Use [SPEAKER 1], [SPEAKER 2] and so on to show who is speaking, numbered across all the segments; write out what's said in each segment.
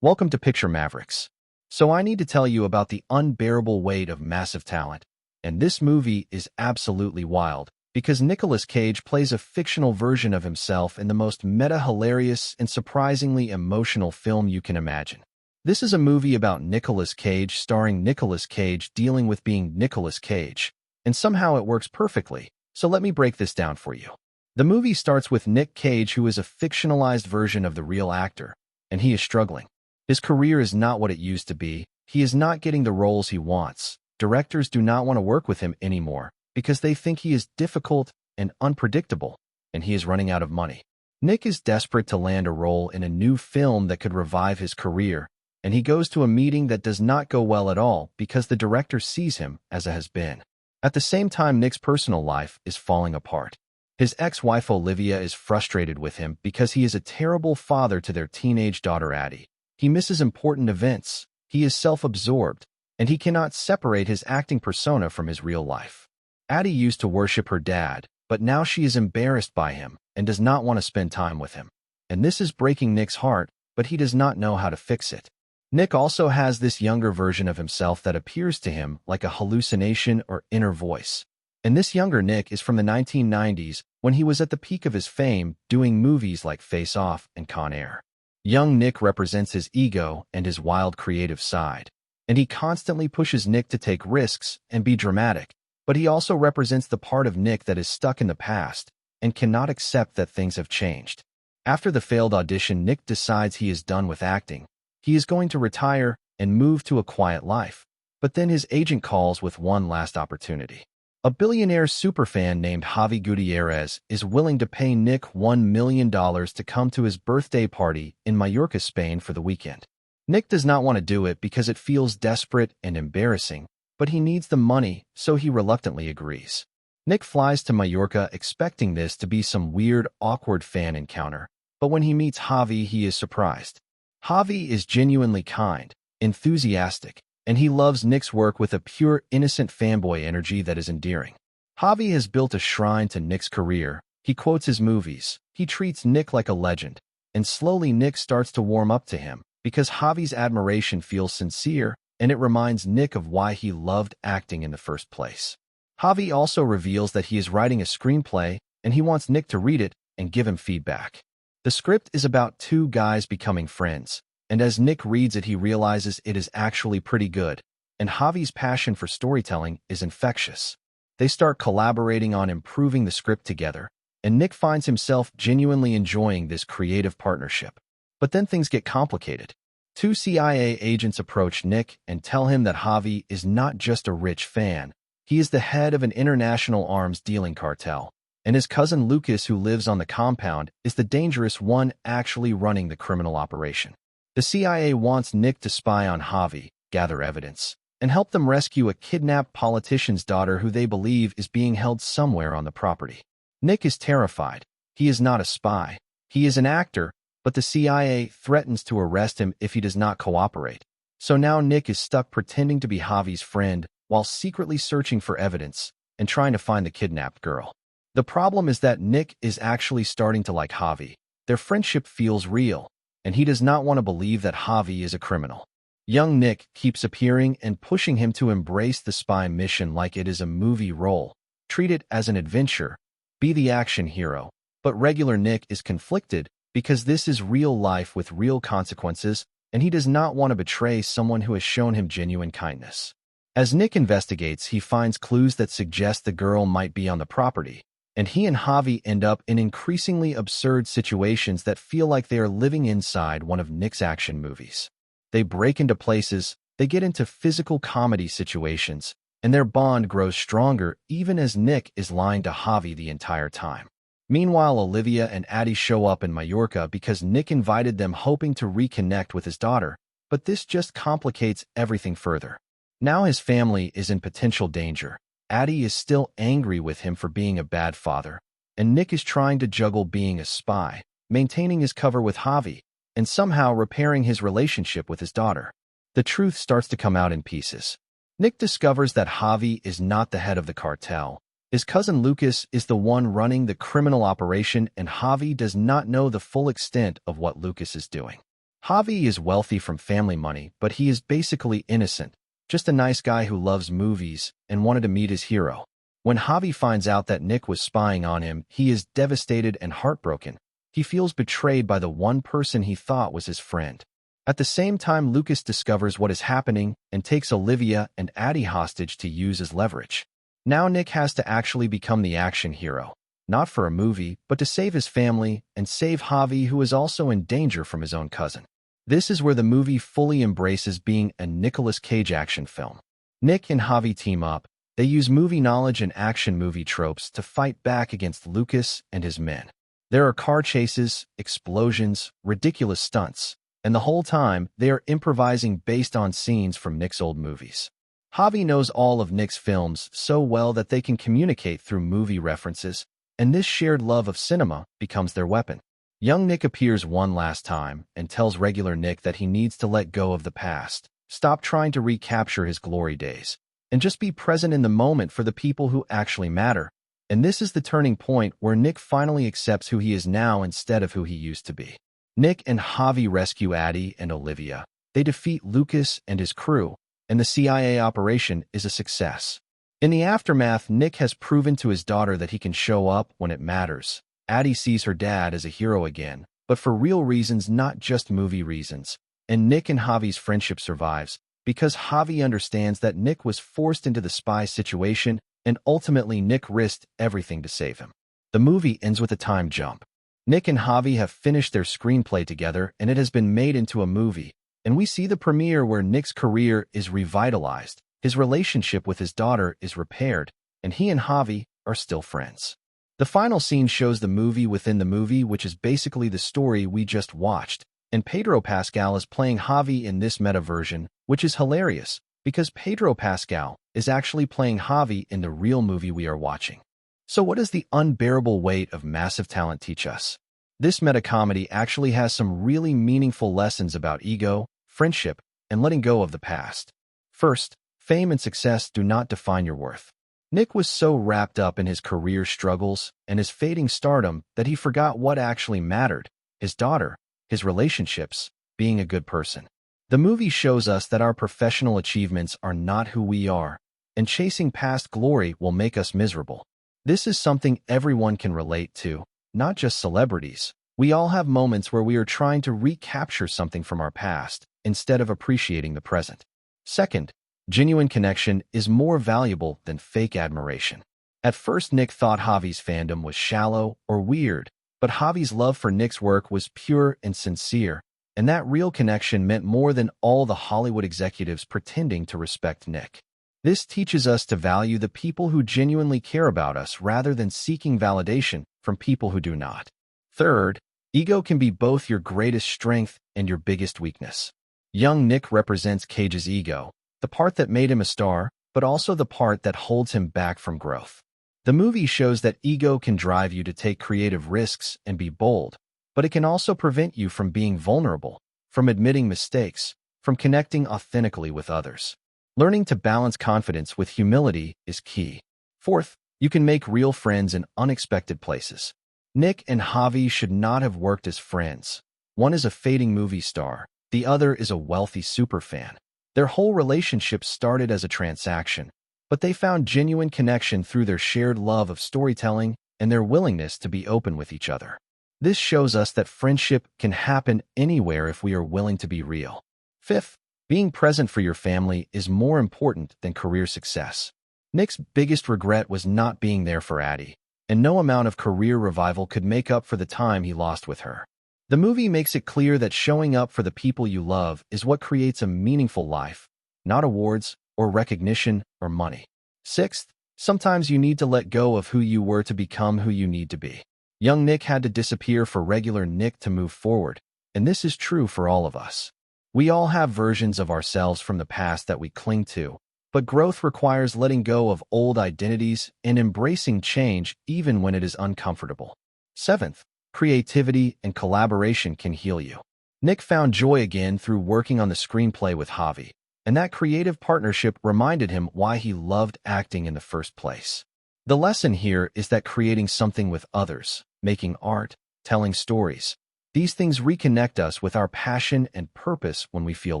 [SPEAKER 1] Welcome to Picture Mavericks. So I need to tell you about the unbearable weight of massive talent. And this movie is absolutely wild, because Nicolas Cage plays a fictional version of himself in the most meta-hilarious and surprisingly emotional film you can imagine. This is a movie about Nicolas Cage starring Nicolas Cage dealing with being Nicolas Cage, and somehow it works perfectly, so let me break this down for you. The movie starts with Nick Cage, who is a fictionalized version of the real actor, and he is struggling. His career is not what it used to be. He is not getting the roles he wants. Directors do not want to work with him anymore because they think he is difficult and unpredictable, and he is running out of money. Nick is desperate to land a role in a new film that could revive his career, and he goes to a meeting that does not go well at all because the director sees him as a has-been. At the same time, Nick's personal life is falling apart. His ex-wife Olivia is frustrated with him because he is a terrible father to their teenage daughter Addie. He misses important events, he is self-absorbed, and he cannot separate his acting persona from his real life. Addie used to worship her dad, but now she is embarrassed by him and does not want to spend time with him. And this is breaking Nick's heart, but he does not know how to fix it. Nick also has this younger version of himself that appears to him like a hallucination or inner voice. And this younger Nick is from the 1990s when he was at the peak of his fame doing movies like Face Off and Con Air. Young Nick represents his ego and his wild creative side, and he constantly pushes Nick to take risks and be dramatic, but he also represents the part of Nick that is stuck in the past and cannot accept that things have changed. After the failed audition, Nick decides he is done with acting. He is going to retire and move to a quiet life, but then his agent calls with one last opportunity. A billionaire superfan named Javi Gutierrez is willing to pay Nick $1 million to come to his birthday party in Mallorca, Spain for the weekend. Nick does not want to do it because it feels desperate and embarrassing, but he needs the money, so he reluctantly agrees. Nick flies to Mallorca expecting this to be some weird, awkward fan encounter, but when he meets Javi, he is surprised. Javi is genuinely kind, enthusiastic, and he loves Nick's work with a pure, innocent fanboy energy that is endearing. Javi has built a shrine to Nick's career. He quotes his movies. He treats Nick like a legend. And slowly Nick starts to warm up to him because Javi's admiration feels sincere, and it reminds Nick of why he loved acting in the first place. Javi also reveals that he is writing a screenplay, and he wants Nick to read it and give him feedback. The script is about two guys becoming friends, and as Nick reads it, he realizes it is actually pretty good, and Javi's passion for storytelling is infectious. They start collaborating on improving the script together, and Nick finds himself genuinely enjoying this creative partnership. But then things get complicated. Two CIA agents approach Nick and tell him that Javi is not just a rich fan. He is the head of an international arms dealing cartel, and his cousin Lucas, who lives on the compound, is the dangerous one actually running the criminal operation. The CIA wants Nick to spy on Javi, gather evidence, and help them rescue a kidnapped politician's daughter who they believe is being held somewhere on the property. Nick is terrified. He is not a spy. He is an actor, but the CIA threatens to arrest him if he does not cooperate. So now Nick is stuck pretending to be Javi's friend while secretly searching for evidence and trying to find the kidnapped girl. The problem is that Nick is actually starting to like Javi. Their friendship feels real, and he does not want to believe that Javi is a criminal. Young Nick keeps appearing and pushing him to embrace the spy mission like it is a movie role. Treat it as an adventure. Be the action hero. But regular Nick is conflicted because this is real life with real consequences, and he does not want to betray someone who has shown him genuine kindness. As Nick investigates, he finds clues that suggest the girl might be on the property, and he and Javi end up in increasingly absurd situations that feel like they are living inside one of Nick's action movies. They break into places, they get into physical comedy situations, and their bond grows stronger even as Nick is lying to Javi the entire time. Meanwhile, Olivia and Addie show up in Mallorca because Nick invited them hoping to reconnect with his daughter, but this just complicates everything further. Now his family is in potential danger. Addie is still angry with him for being a bad father, and Nick is trying to juggle being a spy, maintaining his cover with Javi, and somehow repairing his relationship with his daughter. The truth starts to come out in pieces. Nick discovers that Javi is not the head of the cartel. His cousin Lucas is the one running the criminal operation, and Javi does not know the full extent of what Lucas is doing. Javi is wealthy from family money, but he is basically innocent, just a nice guy who loves movies and wanted to meet his hero. When Javi finds out that Nick was spying on him, he is devastated and heartbroken. He feels betrayed by the one person he thought was his friend. At the same time, Lucas discovers what is happening and takes Olivia and Addie hostage to use as leverage. Now Nick has to actually become the action hero, not for a movie, but to save his family and save Javi, who is also in danger from his own cousin. This is where the movie fully embraces being a Nicolas Cage action film. Nick and Javi team up. They use movie knowledge and action movie tropes to fight back against Lucas and his men. There are car chases, explosions, ridiculous stunts, and the whole time they are improvising based on scenes from Nick's old movies. Javi knows all of Nick's films so well that they can communicate through movie references, and this shared love of cinema becomes their weapon. Young Nick appears one last time and tells regular Nick that he needs to let go of the past, stop trying to recapture his glory days, and just be present in the moment for the people who actually matter. And this is the turning point where Nick finally accepts who he is now instead of who he used to be. Nick and Javi rescue Addie and Olivia. They defeat Lucas and his crew, and the CIA operation is a success. In the aftermath, Nick has proven to his daughter that he can show up when it matters. Addie sees her dad as a hero again, but for real reasons, not just movie reasons. And Nick and Javi's friendship survives because Javi understands that Nick was forced into the spy situation, and ultimately Nick risked everything to save him. The movie ends with a time jump. Nick and Javi have finished their screenplay together, and it has been made into a movie. And we see the premiere where Nick's career is revitalized, his relationship with his daughter is repaired, and he and Javi are still friends. The final scene shows the movie within the movie, which is basically the story we just watched, and Pedro Pascal is playing Javi in this meta version, which is hilarious, because Pedro Pascal is actually playing Javi in the real movie we are watching. So what does the unbearable weight of massive talent teach us? This meta-comedy actually has some really meaningful lessons about ego, friendship, and letting go of the past. First, fame and success do not define your worth. Nick was so wrapped up in his career struggles and his fading stardom that he forgot what actually mattered: his daughter, his relationships, being a good person. The movie shows us that our professional achievements are not who we are, and chasing past glory will make us miserable. This is something everyone can relate to, not just celebrities. We all have moments where we are trying to recapture something from our past instead of appreciating the present. Second, genuine connection is more valuable than fake admiration. At first, Nick thought Javi's fandom was shallow or weird, but Javi's love for Nick's work was pure and sincere, and that real connection meant more than all the Hollywood executives pretending to respect Nick. This teaches us to value the people who genuinely care about us rather than seeking validation from people who do not. Third, ego can be both your greatest strength and your biggest weakness. Young Nick represents Cage's ego, the part that made him a star, but also the part that holds him back from growth. The movie shows that ego can drive you to take creative risks and be bold, but it can also prevent you from being vulnerable, from admitting mistakes, from connecting authentically with others. Learning to balance confidence with humility is key. Fourth, you can make real friends in unexpected places. Nick and Javi should not have worked as friends. One is a fading movie star, the other is a wealthy superfan. Their whole relationship started as a transaction, but they found genuine connection through their shared love of storytelling and their willingness to be open with each other. This shows us that friendship can happen anywhere if we are willing to be real. Fifth, being present for your family is more important than career success. Nick's biggest regret was not being there for Addie, and no amount of career revival could make up for the time he lost with her. The movie makes it clear that showing up for the people you love is what creates a meaningful life, not awards or recognition or money. Sixth, sometimes you need to let go of who you were to become who you need to be. Young Nick had to disappear for regular Nick to move forward, and this is true for all of us. We all have versions of ourselves from the past that we cling to, but growth requires letting go of old identities and embracing change even when it is uncomfortable. Seventh, creativity and collaboration can heal you. Nick found joy again through working on the screenplay with Javi, and that creative partnership reminded him why he loved acting in the first place. The lesson here is that creating something with others, making art, telling stories, These things reconnect us with our passion and purpose when we feel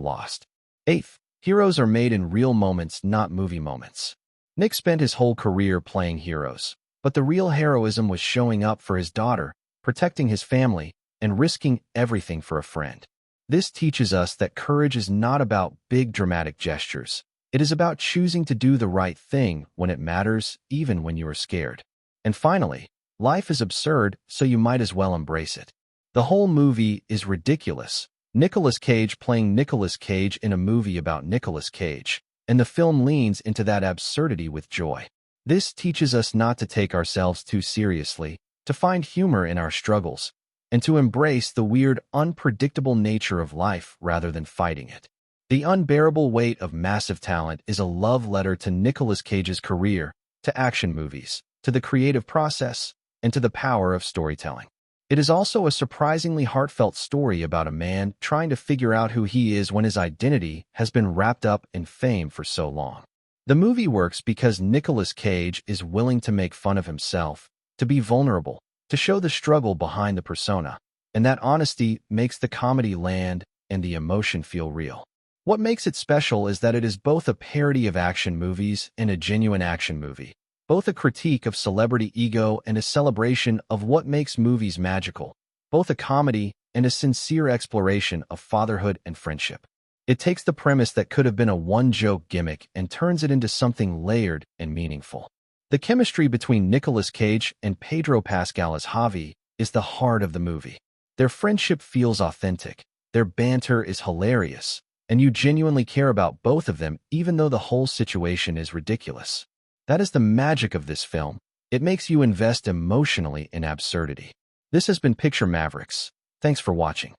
[SPEAKER 1] lost. Eighth, heroes are made in real moments, not movie moments. Nick spent his whole career playing heroes, but the real heroism was showing up for his daughter, protecting his family, and risking everything for a friend. This teaches us that courage is not about big dramatic gestures. It is about choosing to do the right thing when it matters, even when you are scared. And finally, life is absurd, so you might as well embrace it. The whole movie is ridiculous. Nicolas Cage playing Nicolas Cage in a movie about Nicolas Cage, and the film leans into that absurdity with joy. This teaches us not to take ourselves too seriously, to find humor in our struggles, and to embrace the weird, unpredictable nature of life rather than fighting it. The Unbearable Weight of Massive Talent is a love letter to Nicolas Cage's career, to action movies, to the creative process, and to the power of storytelling. It is also a surprisingly heartfelt story about a man trying to figure out who he is when his identity has been wrapped up in fame for so long. The movie works because Nicolas Cage is willing to make fun of himself, to be vulnerable, to show the struggle behind the persona, and that honesty makes the comedy land and the emotion feel real. What makes it special is that it is both a parody of action movies and a genuine action movie, both a critique of celebrity ego and a celebration of what makes movies magical, both a comedy and a sincere exploration of fatherhood and friendship. It takes the premise that could have been a one-joke gimmick and turns it into something layered and meaningful. The chemistry between Nicolas Cage and Pedro Pascal as Javi is the heart of the movie. Their friendship feels authentic, their banter is hilarious, and you genuinely care about both of them even though the whole situation is ridiculous. That is the magic of this film. It makes you invest emotionally in absurdity. This has been Picture Mavericks. Thanks for watching.